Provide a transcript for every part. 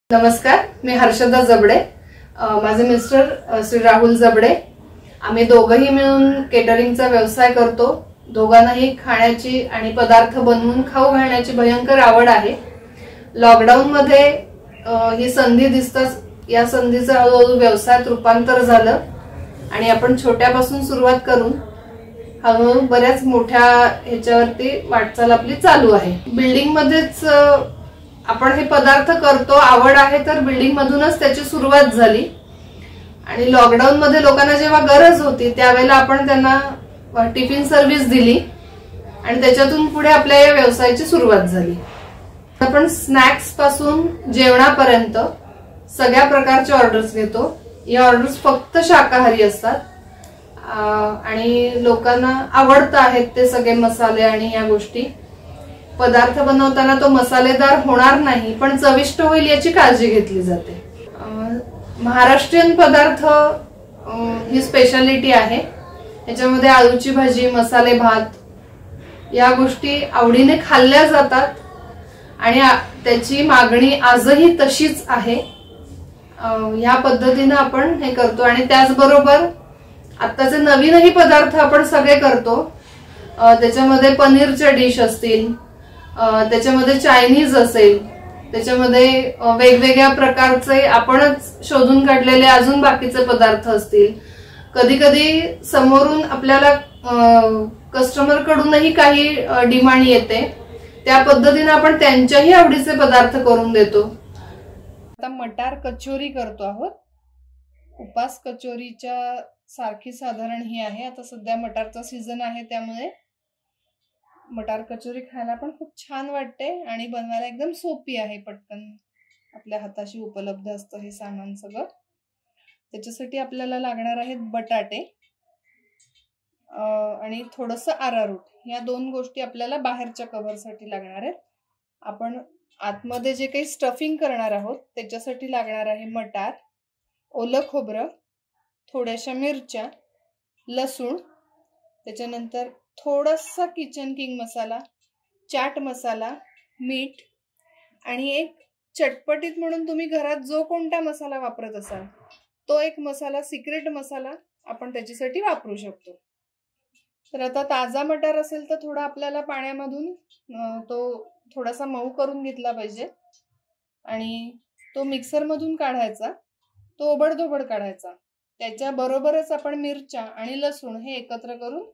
नमस्कार, मी हर्षदा जबडे. माझे मिस्टर श्री राहुल जबडे. आम्ही दोघंही मिळून केटरिंगचा व्यवसाय करतो. दोघांनाही खाण्याची आणि पदार्थ बनवून खाऊ घालण्याची भयंकर आवड आहे. लॉकडाऊन मध्ये ही संधी दिसताच या संधीचं हळूहळू व्यवसायात रूपांतर झालं आणि आपण छोट्यापासून सुरुवात करून हळूहळू बऱ्याच मोठ्या ह्याच्यावरती वाटचाल आपली चालू आहे. बिल्डिंग मध्येच आपण हे पदार्थ करतो, आवड आहे तर बिल्डिंग मधूनच त्याची सुरुवात झाली आणि लॉकडाऊन मध्ये लोकांना जेव्हा गरज होती त्यावेळेला आपण त्यांना टिफिन सर्व्हिस दिली आणि त्याच्यातून पुढे आपल्या या व्यवसायाची सुरुवात झाली. आपण स्नॅक्स पासून जेवणापर्यंत सगळ्या प्रकारचे ऑर्डर्स घेतो. या ऑर्डर्स फक्त शाकाहारी असतात आणि लोकांना आवडत आहेत ते सगळे मसाले आणि या गोष्टी. पदार्थ बनवताना तो मसालेदार होणार नाही पण चविष्ट होईल याची काळजी घेतली जाते. महाराष्ट्रीयन पदार्थ ही स्पेशालिटी आहे. याच्यामध्ये आलूची भाजी, मसाले भात या गोष्टी आवडीने खाल्ल्या जातात आणि त्याची मागणी आजही तशीच आहे. ह्या पद्धतीने आपण हे करतो आणि त्याचबरोबर आत्ताचे नवीनही पदार्थ आपण सगळे करतो. त्याच्यामध्ये पनीरचे डिश असतील, त्याच्यामध्ये चायनीज असेल, त्याच्यामध्ये वेगवेगळ्या प्रकारचे आपणच शोधून काढलेले अजून बाकीचे पदार्थ असतील. कधी कधी समोरून आपल्याला कस्टमर कडूनही काही डिमांड येते. त्या पद्धतीने आपण त्यांच्याही आवडीचे पदार्थ करून देतो. आता मटार कचोरी करतो आहोत. उपास कचोरीच्या सारखी साधारण ही आहे. आता सध्या मटारचा सीझन आहे त्यामुळे मटार कचोरी खायला पण खूप छान वाटते आणि बनवायला एकदम सोपी आहे. पटकन आपल्या हाताशी उपलब्ध असतं हे सामान सगळं. त्याच्यासाठी आपल्याला लागणार आहेत बटाटे आणि थोडंसं अरारूट. या दोन गोष्टी आपल्याला बाहेरच्या कव्हरसाठी लागणार आहेत. आपण आतमध्ये जे काही स्टफिंग करणार आहोत त्याच्यासाठी लागणार आहे मटार, ओलं खोबरं, थोड्याशा मिरच्या, लसूण, त्याच्यानंतर थोडासा किचन किंग मसाला, चाट मसाला, मीठ आणि एक चटपटीत म्हणून तुम्ही घरात जो कोणता मसाला वापरत असाल तो एक मसाला, सिक्रेट मसाला आपण त्याच्यासाठी वापरू शकतो. तर आता ताजा मटार असेल तर थोडा आपल्याला पाण्यामधून तो थोडासा मऊ करून घेतला पाहिजे आणि तो मिक्सर मधून काढायचा, तो ओबडधोबड काढायचा. त्याच्या बरोबरच आपण मिरच्या आणि लसूण हे एकत्र करून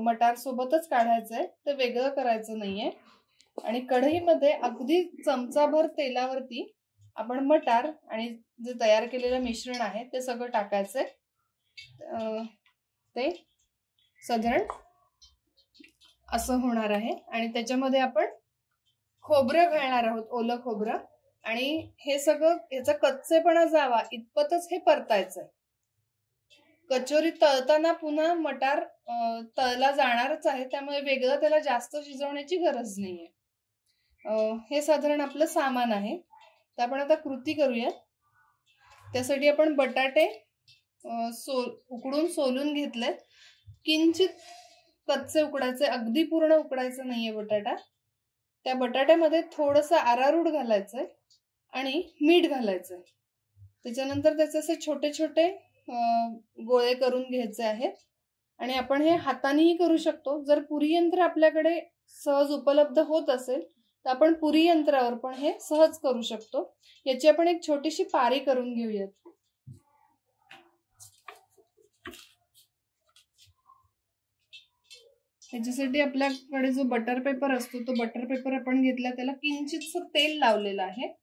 मटार सोबतच काढायचंय, ते वेगळं करायचं नाहीये. आणि कढईमध्ये अगदी चमचाभर तेलावरती आपण मटार आणि जे तयार केलेलं मिश्रण आहे ते सगळं टाकायचंय. ते साधारण असं होणार आहे आणि त्याच्यामध्ये आपण खोबरं घालणार आहोत, ओलं खोबरं. आणि हे सगळं याचा कच्चेपणा जावा इतपतच हे परतायचंय. कचोरी तळताना पुन्हा मटार तळला जाणारच आहे त्यामुळे वेगळं त्याला जास्त शिजवण्याची गरज नाहीये. हे साधारण आपलं सामान आहे. तर आपण आता कृती करूया. त्यासाठी आपण बटाटे उकडून सोलून घेतलेत. किंचित कच्चे उकडायचे, अगदी पूर्ण उकडायचं नाहीये बटाटा. त्या बटाट्यामध्ये थोडंसं अरारूट घालायचंय आणि मीठ घालायचंय. त्याच्यानंतर त्याचे असे छोटे छोटे गोळे करून घ्यायचे आहेत आणि आपण हे हातानेही करू शकतो. जर पुरी यंत्र आपल्याकडे सहज उपलब्ध होत असेल तर आपण पुरी यंत्रावर पण हे सहज करू शकतो. याची आपण एक छोटीशी पारी करून घेऊयात. त्याच्यासाठी आपल्याकडे जो बटर पेपर असतो तो बटर पेपर आपण घेतला, त्याला किंचितसं तेल लावलेलं आहे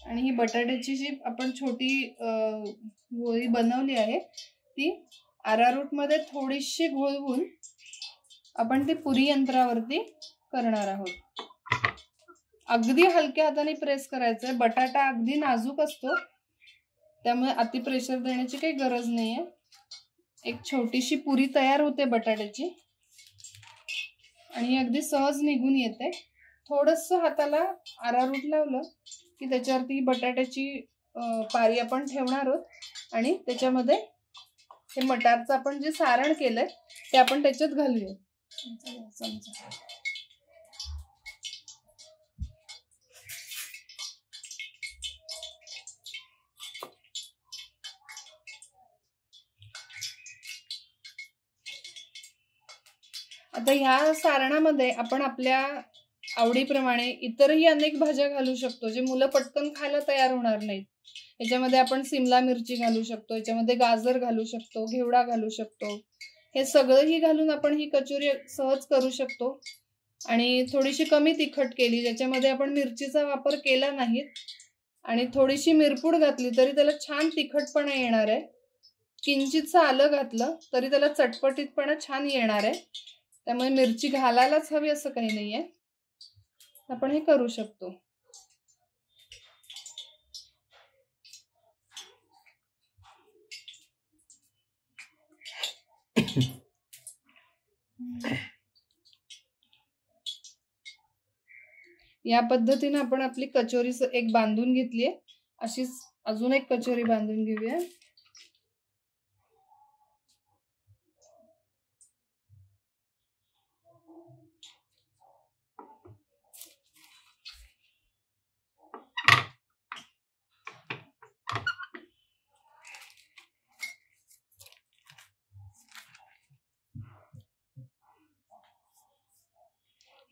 आणि ही बटाट्याची जी आपण छोटी गोळी बनवली आहे ती अरारूट मध्ये थोडीशी घोळवून आपण ती पुरी यंत्रावरती करणार आहोत. अगदी हलक्या हाताने प्रेस करायचंय. बटाटा अगदी नाजूक असतो त्यामुळे अति प्रेशर देण्याची काही गरज नाहीये. एक छोटीशी पुरी तयार होते बटाट्याची आणि अगदी सहज निघून येते. थोडंसं हाताला अरारूट लावलं की त्याच्यावरती बटाट्याची पारी आपण ठेवणार आहोत आणि त्याच्यामध्ये हे मटारचं आपण जे सारण केलंय ते आपण त्याच्यात घालूया. आता ह्या सारणामध्ये आपण आपल्या आवडीप्रमाणे इतरही अनेक भाज्या घालू शकतो जे मुलं पटकन खायला तयार होणार नाहीत. याच्यामध्ये आपण सिमला मिरची घालू शकतो, याच्यामध्ये गाजर घालू शकतो, घेवडा घालू शकतो. हे सगळंही घालून आपण ही कचोरी सहज करू शकतो. आणि थोडीशी कमी तिखट केली, ज्याच्यामध्ये आपण मिरचीचा वापर केला नाही, आणि थोडीशी मिरपूड घातली तरी त्याला छान तिखटपणा येणार आहे. किंचितचं आलं घातलं तरी त्याला चटपटीतपणा छान येणार आहे. त्यामुळे मिरची घालायलाच हवी असं काही नाहीये, आपण हे करू शकतो. या पद्धतीने आपण आपली कचोरी एक बांधून घेतलीये. अशीच अजून एक कचोरी बांधून घेऊया.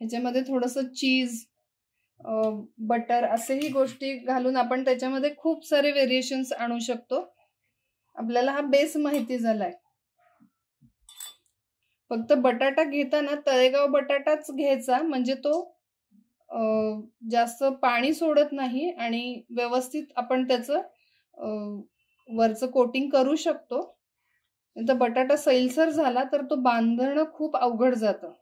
ह्याच्यामध्ये थोडंसं चीज, बटर असेही गोष्टी घालून आपण त्याच्यामध्ये खूप सारे व्हेरिएशन्स आणू शकतो. आपल्याला हा बेस माहिती झालाय. फक्त बटाटा घेताना तळेगाव बटाटाच घ्यायचा, म्हणजे तो जास्त पाणी सोडत नाही आणि व्यवस्थित आपण त्याचं वरचं कोटिंग करू शकतो. नंतर बटाटा सैलसर झाला तर तो बांधणं खूप अवघड जातं.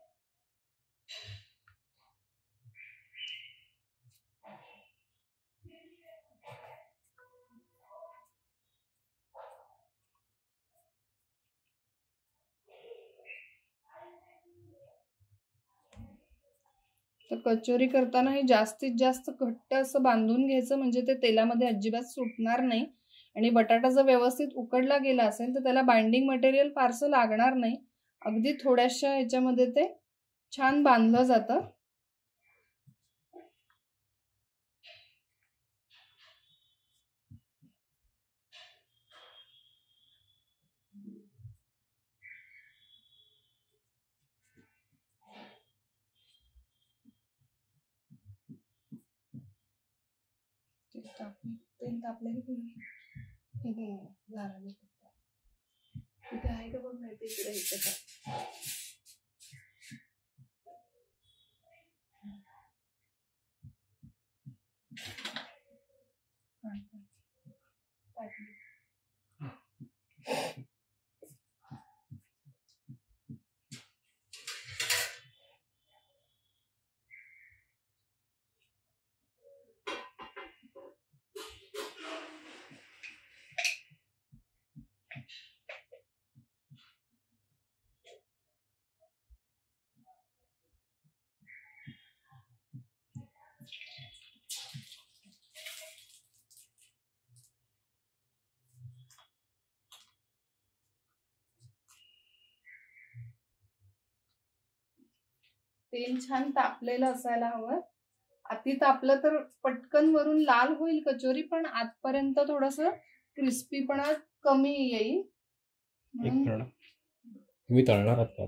तर कचोरी करताना हे जास्तीत जास्त घट्ट असं बांधून घ्यायचं, म्हणजे ते तेलामध्ये अजिबात सुटणार नाही. आणि बटाटा जर व्यवस्थित उकडला गेला असेल तर त्याला बाइंडिंग मटेरियल फारसं लागणार नाही. अगदी थोड्याशा ह्याच्यामध्ये ते छान बांधलं जातं. तेल तापले इथे आहे का बघ, माहिती इकडे इथे का. तेल छान तापलेलं असायला हवं. अति तापलं तर पटकन वरून लाल होईल कचोरी, पण आतपर्यंत थोडस क्रिस्पीपणा कमी येईल. मी तळणार आता.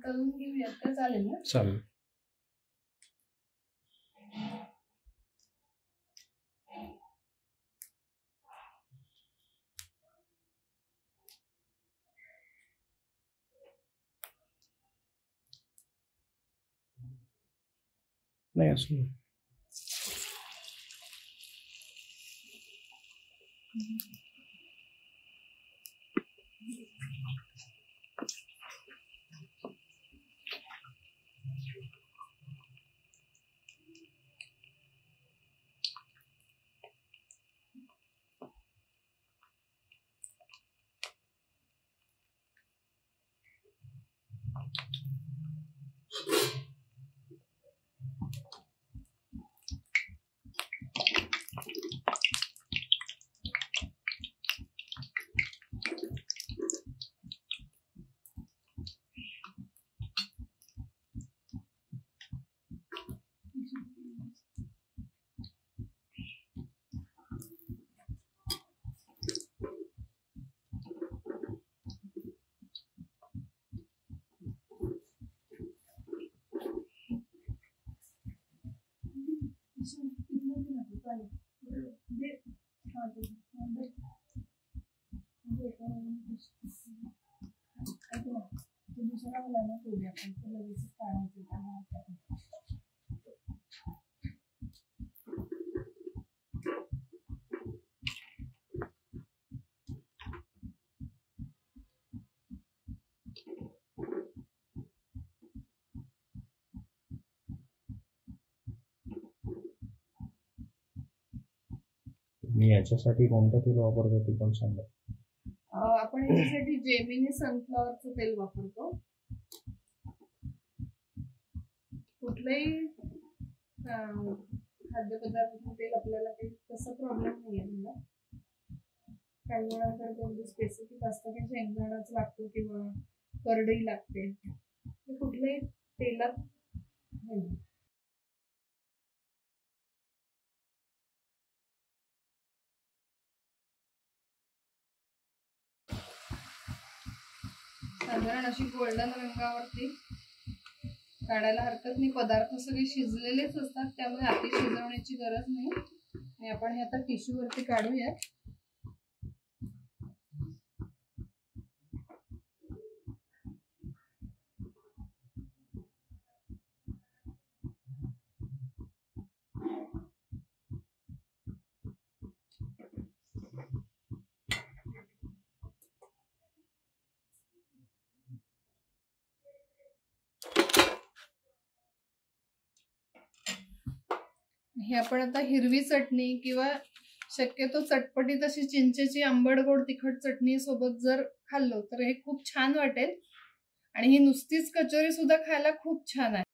तळून घेऊयात का, चालेल ना? चालेल. नाही असं दुसरा मला ना करूया आपण लगेच काढायचं. मी याच्यासाठी कोणतं तेल वापरतो ते पण सांगा. आपण याच्यासाठी जेमिनी सनफ्लॉवरचं तेल वापरतो. कुठलंही खाद्यपदार्थाचं तेल आपल्याला काही तसा प्रॉब्लेम नाही आहे. मला काही वेळाकडे कोणतं स्पेसिफिक असतं की शेंगदाणाच लागतो किंवा करडई लागते, कुठल्याही तेलात नाही. साधारण अशी गोल्डन रंगावरती काढायला हरकत नाही. पदार्थ सगळे शिजलेलेच असतात, त्यामुळे आधी शिजवण्याची गरज नाही. आणि आपण हे आता टिश्यू वरती काढूया. हे आपण आता हिरवी चटणी किंवा शक्यतो चटपटीत अशी चिंचेची आंबट गोड तिखट चटणी सोबत जर खाल्लो तर हे खूप छान वाटेल. आणि ही नुसतीच कचोरी सुद्धा खायला खूप छान आहे.